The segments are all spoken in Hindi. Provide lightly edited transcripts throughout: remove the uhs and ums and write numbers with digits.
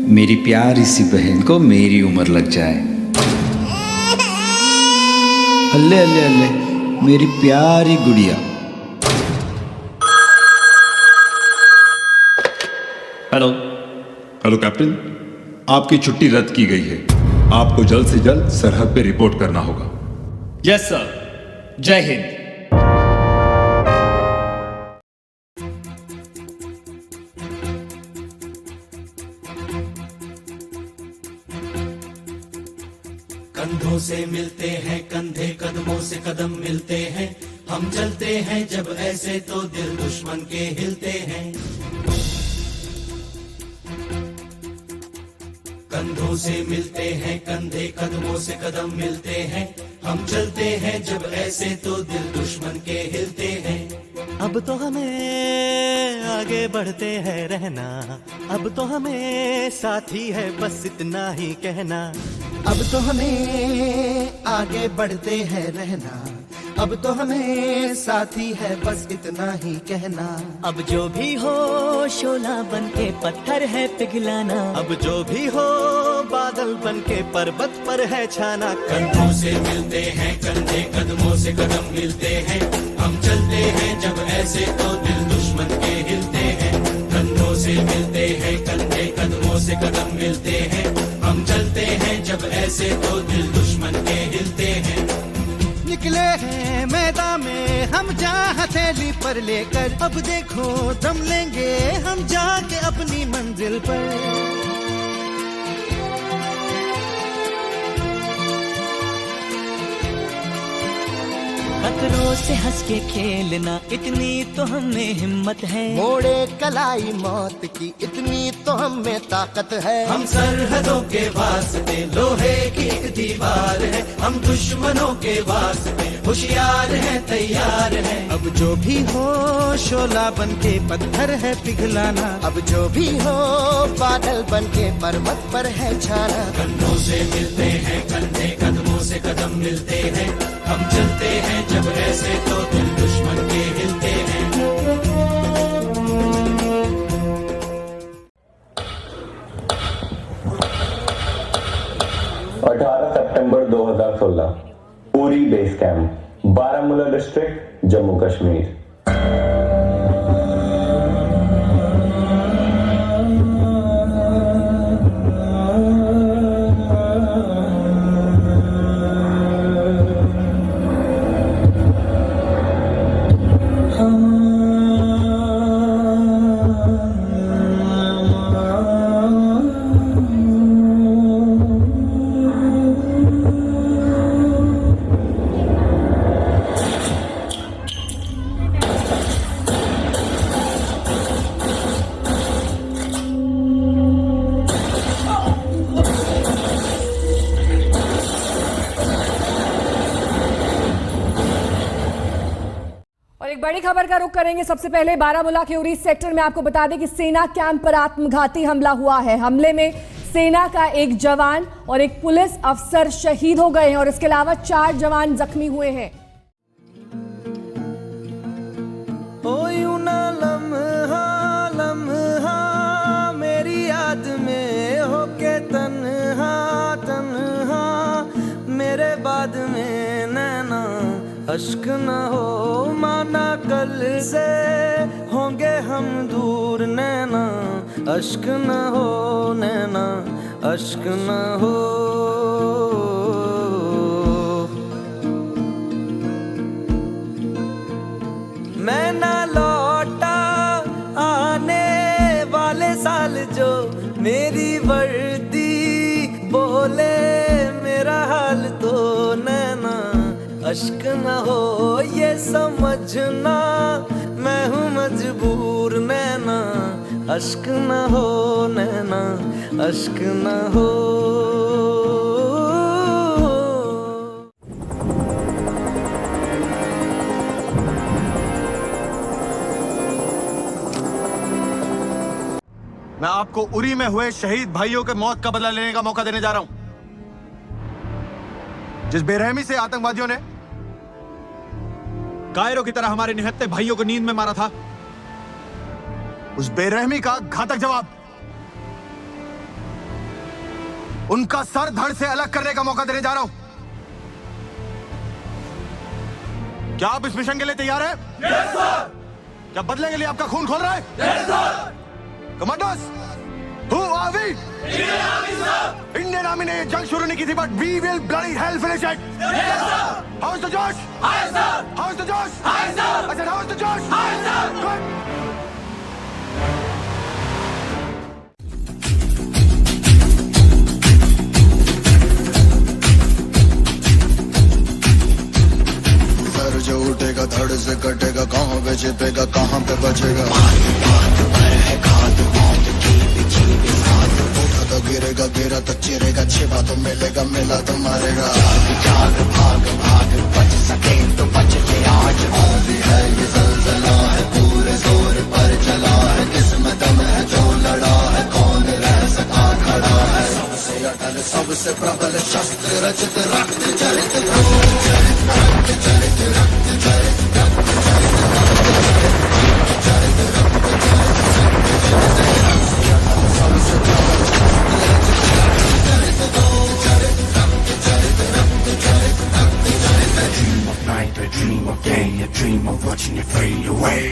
मेरी प्यारी सी बहन को मेरी उम्र लग जाए। अल्ले अल्ले अल्ले, मेरी प्यारी गुड़िया। हेलो हेलो कैप्टन, आपकी छुट्टी रद्द की गई है। आपको जल्द से जल्द सरहद पे रिपोर्ट करना होगा। यस सर, जय हिंद। कंधों से मिलते हैं कंधे, कदमों से कदम मिलते हैं। हम चलते हैं जब ऐसे तो दिल दुश्मन के हिलते हैं। कंधों से मिलते हैं कंधे, कदमों से कदम मिलते हैं। हम चलते हैं जब ऐसे तो दिल दुश्मन के हिलते हैं। अब तो हमें आगे बढ़ते हैं रहना, अब तो हमें साथी है बस इतना ही कहना। अब तो हमें आगे बढ़ते हैं रहना, अब तो हमें साथी है बस इतना ही कहना। अब जो भी हो शोला बन के पत्थर है पिघलाना, अब जो भी हो बादल बन के पर्वत पर है छाना। कंधों से मिलते हैं कंधे, कदमों से कदम मिलते हैं। हम चलते हैं जब ऐसे तो दिल दुश्मन के हिलते हैं। कंधों से मिलते हैं कंधे, कदमों से कदम मिलते हैं। हम चलते हैं जब ऐसे तो दिल दुश्मन के हिलते हैं। निकले हैं मैदान में हम जहाँ हथेली पर लेकर, अब देखो दम लेंगे हम जाके अपनी मंजिल पर। खतरों से हंस के खेलना इतनी तो हमें हिम्मत है। मोड़े कलाई मौत की इतनी तो हमें ताकत है। हम सरहदों के वास्ते लोहे की एक दीवार है। हम दुश्मनों के वास्ते होशियार हैं, तैयार हैं। अब जो भी हो शोला बन के पत्थर है पिघलाना, अब जो भी हो बादल बन के पर्वत पर है छाना। कंधों से मिलते हैं कंधे, कदमों से कदम मिलते हैं। हम चलते हैं जब ऐसे तो दिल दुश्मन के हिलते हैं। 18 सितंबर 2016 Uri base camp, Baramulla district, Jammu Kashmir. बड़ी खबर का रुख करेंगे। सबसे पहले बारामूला के उरी सेक्टर में आपको बता दें कि सेना कैंप पर आत्मघाती हमला हुआ है। हमले में सेना का एक जवान और एक पुलिस अफसर शहीद हो गए हैं और इसके अलावा 4 जवान जख्मी हुए हैं। ओ यूं ना लम्हा लम्हा मेरी याद में होके तन्हा तन्हा, मेरे बाद में नैना अश्क न हो माना, कल से होंगे हम दूर नैना अश्क न हो, नैना अश्क न हो। मैं ना लौटा आने वाले साल जो मेरी वर्दी बोले मेरा हाल, तो नैना अश्क न हो ये समझना मैं हूँ मजबूर नैना अश्क न हो, नैना अश्क न हो। मैं आपको उरी में हुए शहीद भाइयों के मौत का बदला लेने का मौका देने जा रहा हूं। जिस बेरहमी से आतंकवादियों ने कायरों की तरह हमारे निहत्थे भाइयों को नींद में मारा था, उस बेरहमी का घातक जवाब उनका सर धड़ से अलग करने का मौका देने जा रहा हूं। क्या आप इस मिशन के लिए तैयार हैं? Yes sir. क्या बदले के लिए आपका खून खोल रहा है? Yes sir. Commanders, who are we? Indian army sir. Indian army ने ये जंग शुरू नहीं की थी, but we will bloody hell finish it. Yes sir. How is the josh? High sir. How is the josh? High sir. I said how is the josh? High sir. Good. जो उठेगा धड़ से कटेगा, कहाँ पे छिपेगा, कहाँ पे बचेगा। उठा तो गिरेगा, गिरा तो चिरेगा, छिपा तो मिलेगा, मिला तो मारेगा। जाग भाग भाग बच सके तो बच ले आज। भी है ये ज़लज़ला है, पूरे जोर पर चला है। किस्मत दम है जो लड़ा है, कौन रह सका खड़ा है। सबसे अटल सबसे प्रबल शस्त्र रचित रक्त चरित रक्त चरित रक्त चरित रक्त dream of night, a dream of day, a dream of watching it fade away.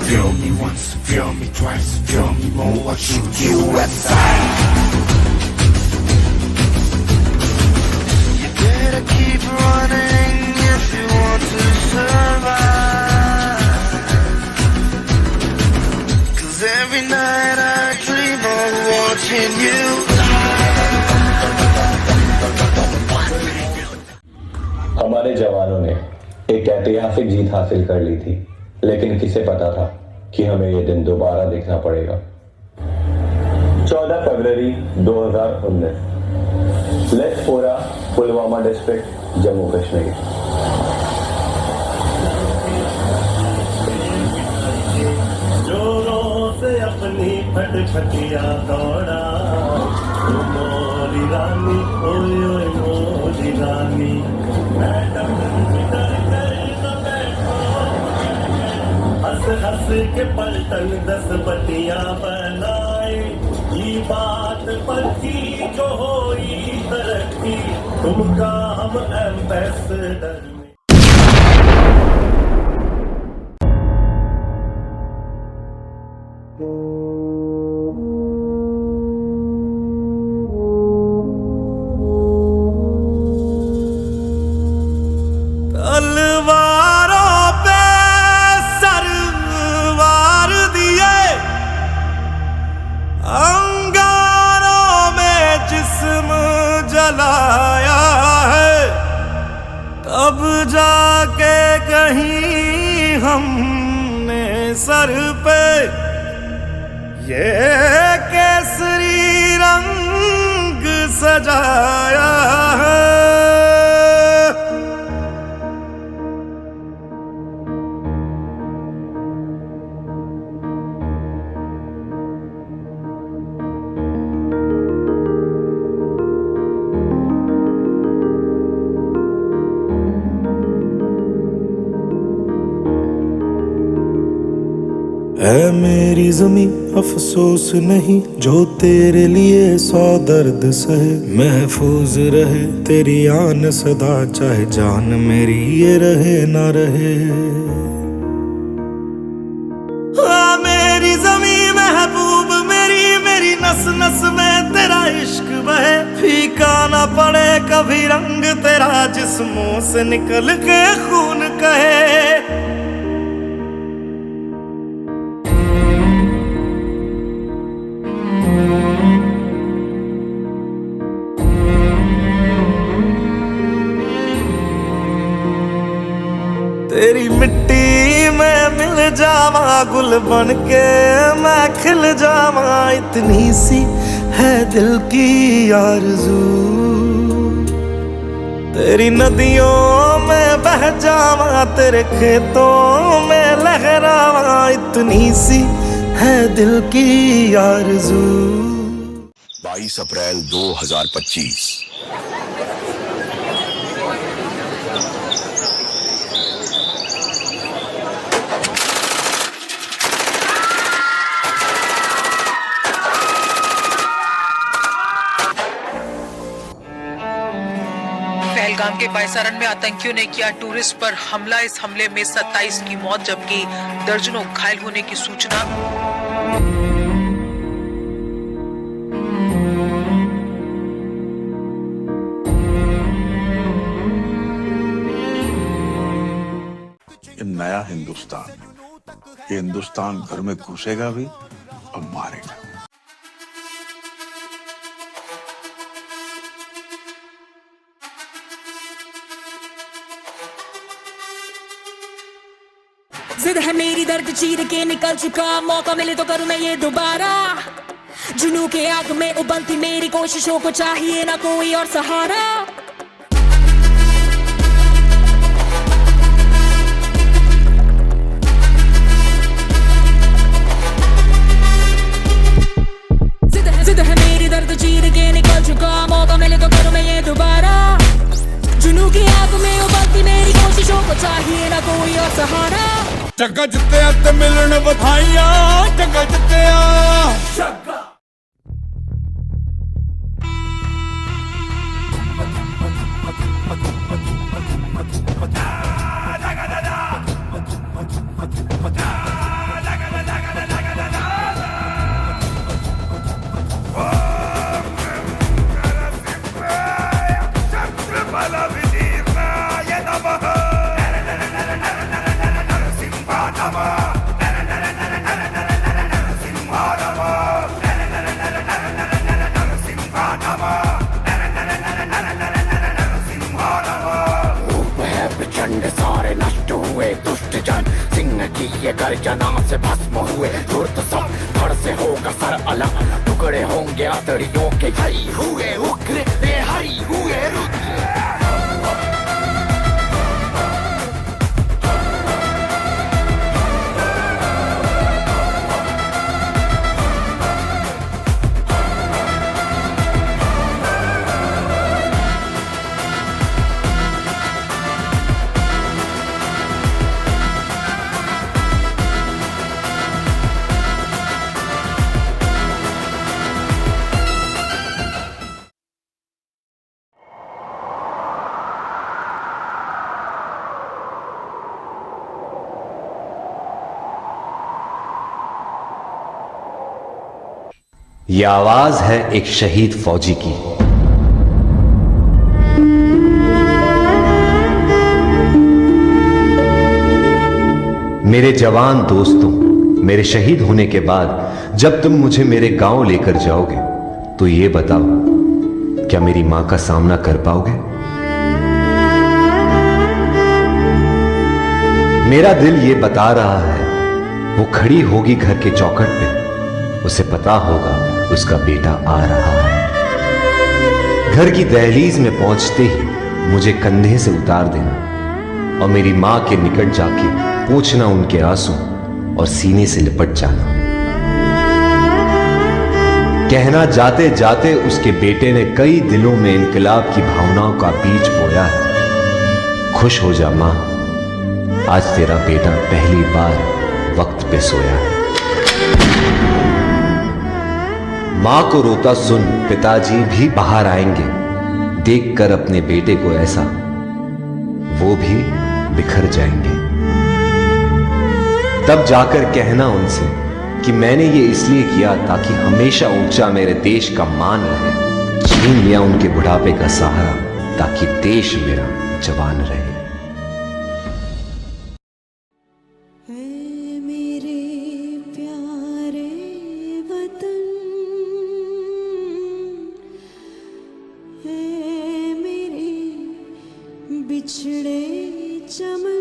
Feel me once, feel me twice, feel me more, I'll shoot you at sight. You better keep running if you want to survive. 'Cause every night I dream of watching you die. हमारे जवानों ने एक ऐतिहासिक जीत हासिल कर ली थी, लेकिन किसे पता था कि हमें यह दिन दोबारा देखना पड़ेगा। 14 फरवरी 2019, लेथपोरा, पुलवामा डिस्ट्रिक्ट, जम्मू कश्मीर। जोरों से अपनी फटफटिया दौड़ा, ओ मोरी रानी, ओए ओए मोरी रानी। मैडम डर कर न बैठो, हंस हंस के पलटन 10 बटियां बनाए। ये बात पक्की जो होई तरक्की, तुमका हम एम्बेसडर में। तलवारों पे सरवार दिए, अंगारों में जिस्म जलाया है। तब जाके कहीं हमने सर पे ये केसरी रंग सजाया है। ऐ मेरी ज़मीं अफसोस नहीं, जो तेरे लिए 100 दर्द सहे। महफूज रहे तेरी आन सदा, चाहे जान मेरी ये रहे ना रहे। मेरी ज़मीं महबूब मेरी, मेरी नस नस में तेरा इश्क बहे। फीका ना पड़े कभी रंग तेरा, जिस्मों से निकल के खून कहे। तेरी मिट्टी में मिल जावा, गुल बन के मैं खिल जावा। इतनी सी है दिल की आरज़ू, तेरी नदियों में बह जावा, तेरे खेतों में लहरावा। इतनी सी है दिल की आरज़ू। 22 अप्रैल 2025। पहलगाम के बायसारन में आतंकियों ने किया टूरिस्ट पर हमला। इस हमले में 27 की मौत जबकि दर्जनों घायल होने की सूचना। नया हिंदुस्तान, ये हिंदुस्तान घर में घुसेगा भी और मारेगा। जिद है मेरी, दर्द चीर के निकल चुका, मौका मिले तो करूं मैं ये दोबारा। जुनू के आग में उबलती मेरी कोशिशों को चाहिए ना कोई और सहारा। जिद है मेरी, दर्द चीर के निकल चुका, मौका मिले तो करूं मैं ये दोबारा। जुनू की आग में उबलती मेरी कोशिशों को चाहिए ना कोई और सहारा। जग जिते ते मिलन बधाइयां, जग जिते सारे नष्ट हुए दुष्ट जन, सिंह की ये गर्जना से भस्म हुए धूर्त सब। धड़ से होगा सर अलग, टुकड़े होंगे आतड़ियों के। हरी हुए उग्र, हरी हुए रुद्र। ये आवाज है एक शहीद फौजी की। मेरे जवान दोस्तों, मेरे शहीद होने के बाद जब तुम मुझे मेरे गांव लेकर जाओगे तो ये बताओ, क्या मेरी मां का सामना कर पाओगे? मेरा दिल ये बता रहा है, वो खड़ी होगी घर के चौखट पे, उसे पता होगा उसका बेटा आ रहा है। घर की दहलीज में पहुंचते ही मुझे कंधे से उतार देना और मेरी मां के निकट जाके पोंछना उनके आंसू और सीने से लिपट जाना। कहना जाते जाते उसके बेटे ने कई दिलों में इनकलाब की भावनाओं का बीज बोया है। खुश हो जा मां, आज तेरा बेटा पहली बार वक्त पे सोया है। मां को रोता सुन पिताजी भी बाहर आएंगे, देखकर अपने बेटे को ऐसा वो भी बिखर जाएंगे। तब जाकर कहना उनसे कि मैंने ये इसलिए किया ताकि हमेशा ऊंचा मेरे देश का मान रहे। छीन लिया उनके बुढ़ापे का सहारा ताकि देश मेरा जवान रहे। बिछड़े चमन